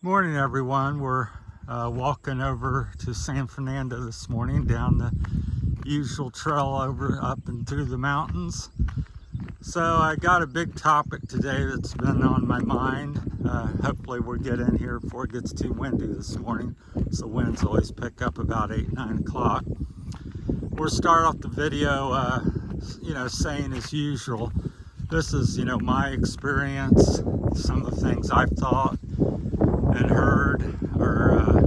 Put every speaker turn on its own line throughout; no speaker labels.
Morning, everyone. We're walking over to San Fernando this morning down the usual trail up and through the mountains. So I got a big topic today that's been on my mind. Hopefully we'll get in here before it gets too windy this morning. So winds always pick up about 8, 9 o'clock. We'll start off the video, saying as usual, this is, my experience, some of the things I've thought and heard or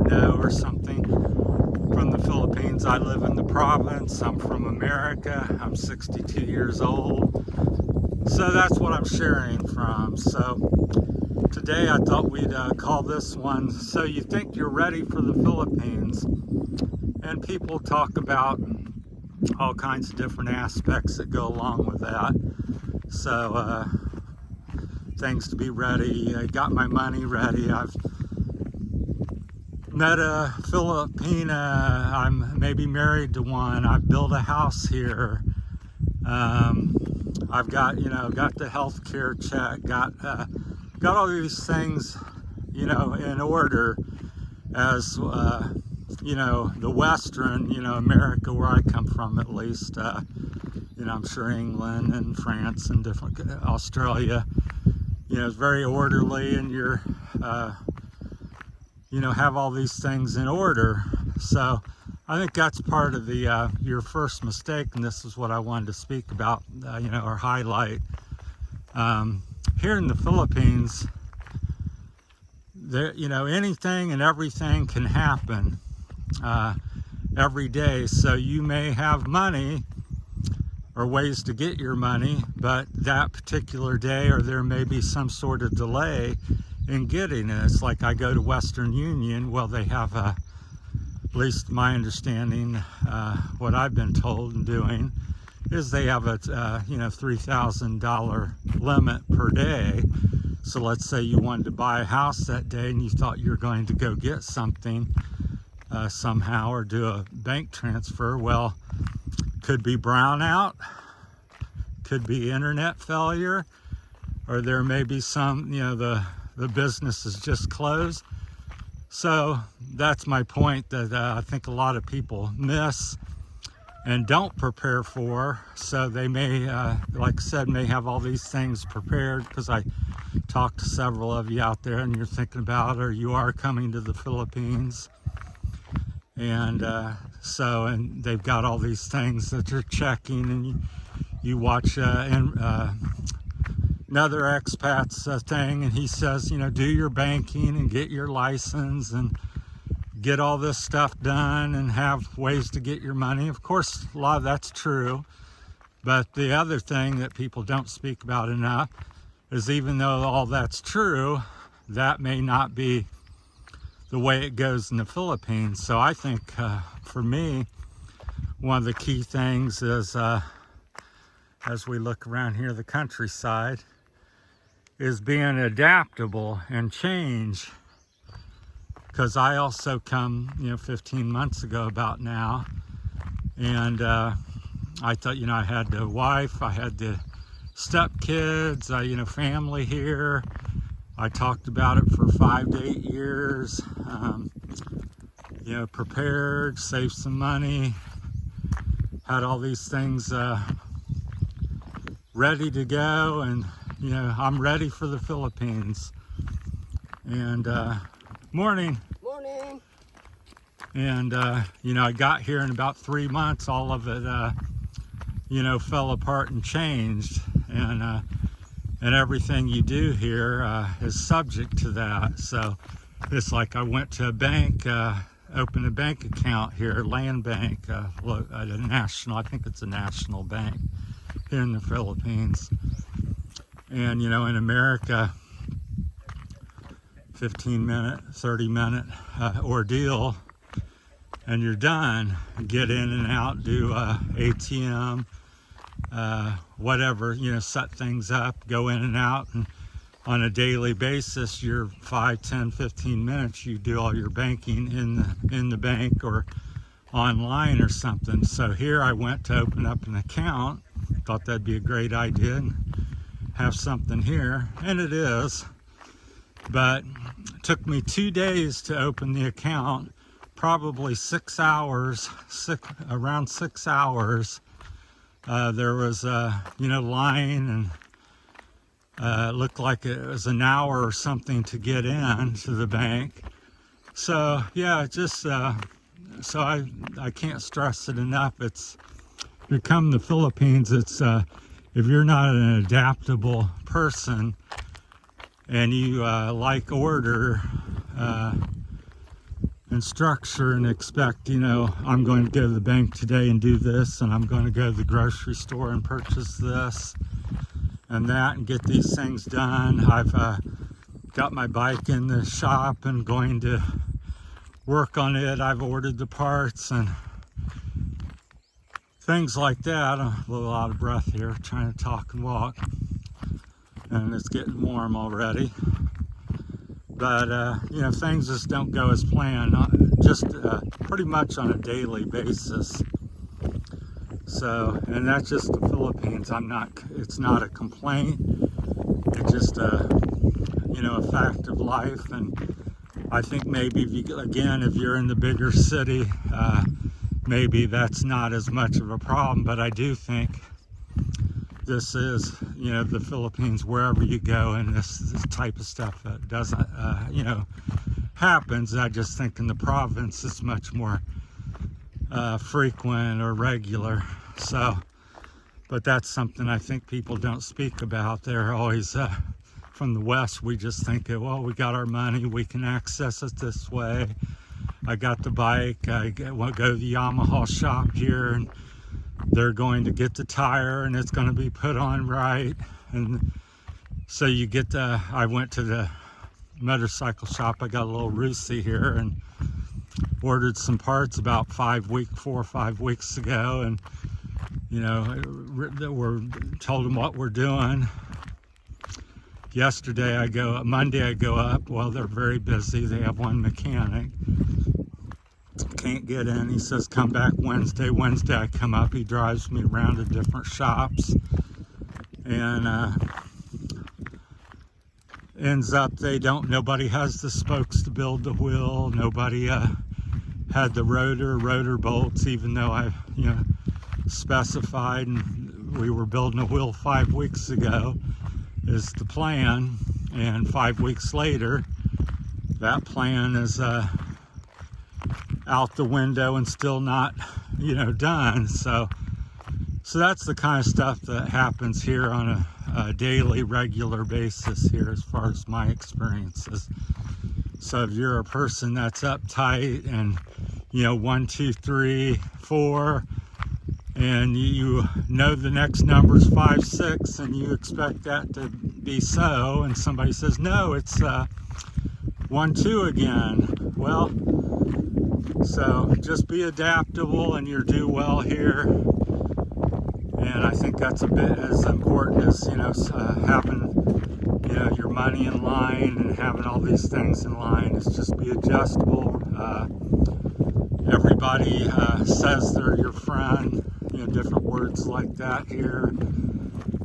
know or something from the Philippines. I live in the province. I'm from America. I'm 62 years old. So that's what I'm sharing from. So today I thought we'd call this one, So You Think You're Ready for the Philippines? And people talk about all kinds of different aspects that go along with that. So things to be ready. I got my money ready. I've met a Filipina. I'm maybe married to one. I've built a house here. I've got, got the health care check, got all these things, in order as, the Western, America, where I come from at least, I'm sure England and France and different, Australia, it's very orderly, and you're, have all these things in order. So I think that's part of the your first mistake, and this is what I wanted to speak about, or highlight. Here in the Philippines, there, anything and everything can happen every day. So you may have money or ways to get your money, but that particular day, or there may be some sort of delay in getting it. It's like I go to Western Union. Well, they have at least my understanding, what I've been told and doing, is they have a $3,000 limit per day. So let's say you wanted to buy a house that day and you thought you were going to go get something somehow or do a bank transfer. Well, could be brownout, could be internet failure, or there may be some, the business is just closed. So that's my point that I think a lot of people miss and don't prepare for. So they may, like I said, may have all these things prepared, because I talked to several of you out there and you're thinking about, or you are coming to the Philippines. And and they've got all these things that you're checking, and you watch another expat's thing, and he says, do your banking and get your license and get all this stuff done and have ways to get your money. Of course, a lot of that's true, but the other thing that people don't speak about enough is, even though all that's true, that may not be the way it goes in the Philippines. So I think for me, one of the key things is, as we look around here, the countryside, is being adaptable and change. Because I also come, 15 months ago about now, and I thought, I had the wife, I had the stepkids, family here. I talked about it for 5 to 8 years, prepared, saved some money, had all these things ready to go, and, I'm ready for the Philippines. And morning.
Morning.
And, I got here in about 3 months, all of it, fell apart and changed. And everything you do here is subject to that. So it's like I went to a bank, opened a bank account here, land bank, at a national, I think it's a national bank here in the Philippines. And, in America, 15-minute, 30-minute ordeal, and you're done. Get in and out, do ATM, whatever, set things up, go in and out, and on a daily basis, you're 5, 10, 15 minutes, you do all your banking in the bank or online or something. So here I went to open up an account, thought that'd be a great idea and have something here, and it is. but it took me 2 days to open the account, probably 6 hours, around 6 hours. There was a, line, and it looked like it was an hour or something to get in to the bank. So yeah, just so I can't stress it enough. It's, if you come to the Philippines, it's if you're not an adaptable person and you like order and structure and expect, I'm going to go to the bank today and do this, and I'm going to go to the grocery store and purchase this and that and get these things done. I've got my bike in the shop and going to work on it. I've ordered the parts and things like that. I'm a little out of breath here trying to talk and walk, and it's getting warm already. But things just don't go as planned, just pretty much on a daily basis. So, and that's just the Philippines. It's not a complaint. It's just a fact of life. And I think maybe if you're in the bigger city, maybe that's not as much of a problem. But I do think this is, the Philippines, wherever you go, and this type of stuff doesn't, happens. I just think in the province it's much more frequent or regular. So, but that's something I think people don't speak about. They're always, from the West, we just think, well, we got our money, we can access it this way. I got the bike, I go to the Yamaha shop here, and they're going to get the tire and it's going to be put on right. And so you get I went to the motorcycle shop. I got a little Rusi here and ordered some parts about 4 or 5 weeks ago, and we're told them what we're doing. Monday I go up. Well, they're very busy. They have one mechanic. Can't get in. He says come back Wednesday. Wednesday I come up. He drives me around to different shops, and ends up nobody has the spokes to build the wheel. Nobody had the rotor bolts, even though I specified, and we were building a wheel 5 weeks ago is the plan. And 5 weeks later, that plan is out the window and still not done. So that's the kind of stuff that happens here on a daily, regular basis here, as far as my experiences. So if you're a person that's uptight and 1, 2, 3, 4, and the next number's 5, 6, and you expect that to be so, and somebody says no, it's 1, 2 again. Well, so just be adaptable and you'll do well here. And I think that's a bit as important as having your money in line and having all these things in line. Is just be adjustable. Everybody says they're your friend, different words like that here,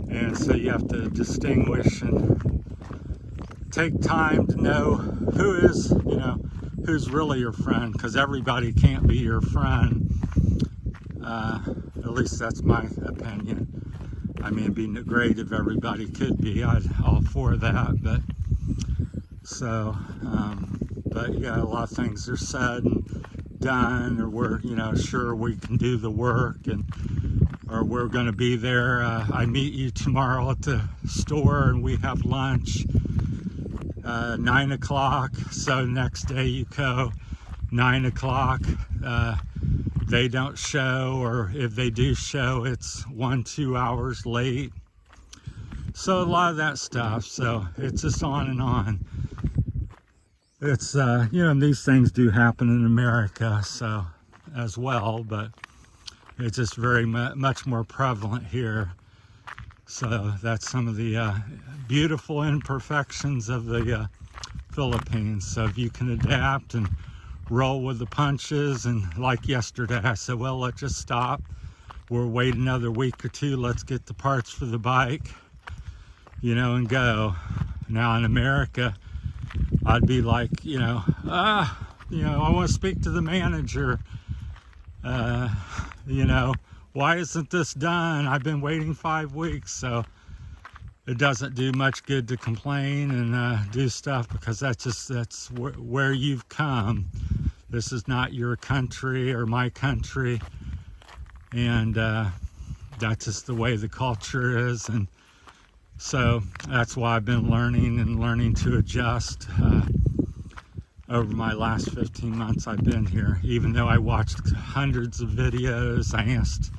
and so you have to distinguish and take time to know who's really your friend, because everybody can't be your friend. At least that's my opinion. I mean, it'd be great if everybody could be. I'd all for that, but yeah, a lot of things are said and done, or we're sure we can do the work, or we're going to be there. I meet you tomorrow at the store and we have lunch 9 o'clock. So next day you go 9 o'clock. They don't show, or if they do show, it's 1, 2 hours late. So a lot of that stuff. So it's just on and on. It's and these things do happen in America, so as well, but it's just very much more prevalent here. So that's some of the beautiful imperfections of the Philippines. So if you can adapt and roll with the punches, and like yesterday I said, well, let's just stop, we'll wait another week or two, let's get the parts for the bike, and go. Now in America, I'd be like, I want to speak to the manager. Why isn't this done? I've been waiting 5 weeks. So it doesn't do much good to complain and do stuff, because that's where you've come. This is not your country or my country, and that's just the way the culture is. And so that's why I've been learning to adjust over my last 15 months I've been here. Even though I watched hundreds of videos, I asked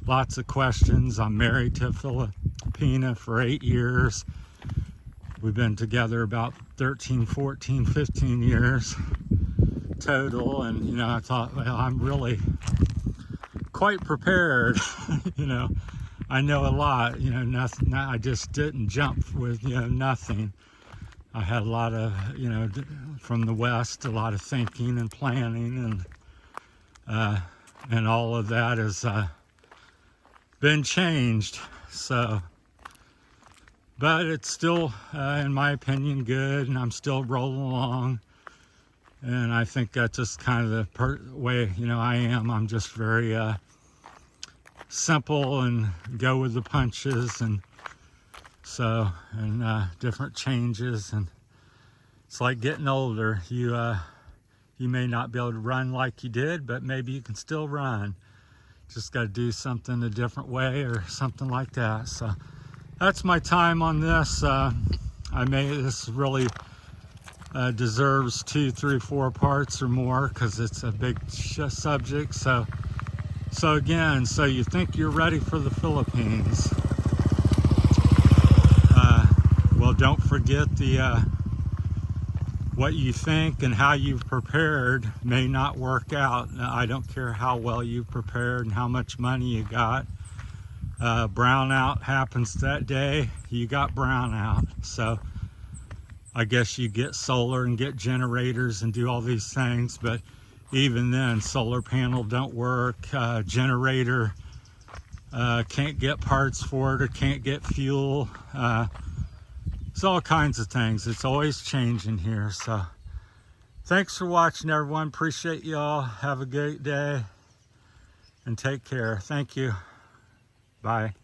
lots of questions. I'm married to a Filipina for 8 years. We've been together about 13, 14, 15 years total. And, I thought, well, I'm really quite prepared. I know a lot, nothing. I just didn't jump with, nothing. I had a lot of, from the West, a lot of thinking and planning, and all of that has been changed. So, but it's still, in my opinion, good, and I'm still rolling along. And I think that's just kind of the way, I am. I'm just very simple and go with the punches, and so, and different changes. And it's like getting older. You may not be able to run like you did, but maybe you can still run. Just got to do something a different way or something like that. So that's my time on this. This really deserves 2, 3, 4 parts or more, because it's a big subject. So again, so you think you're ready for the Philippines. Well, don't forget what you think and how you've prepared may not work out. I don't care how well you've prepared and how much money you got. Brownout happens that day. You got brownout. So I guess you get solar and get generators and do all these things, but even then, solar panel don't work. Generator can't get parts for it, or can't get fuel. It's all kinds of things. It's always changing here. So thanks for watching, everyone. Appreciate y'all. Have a great day and take care. Thank you. Bye.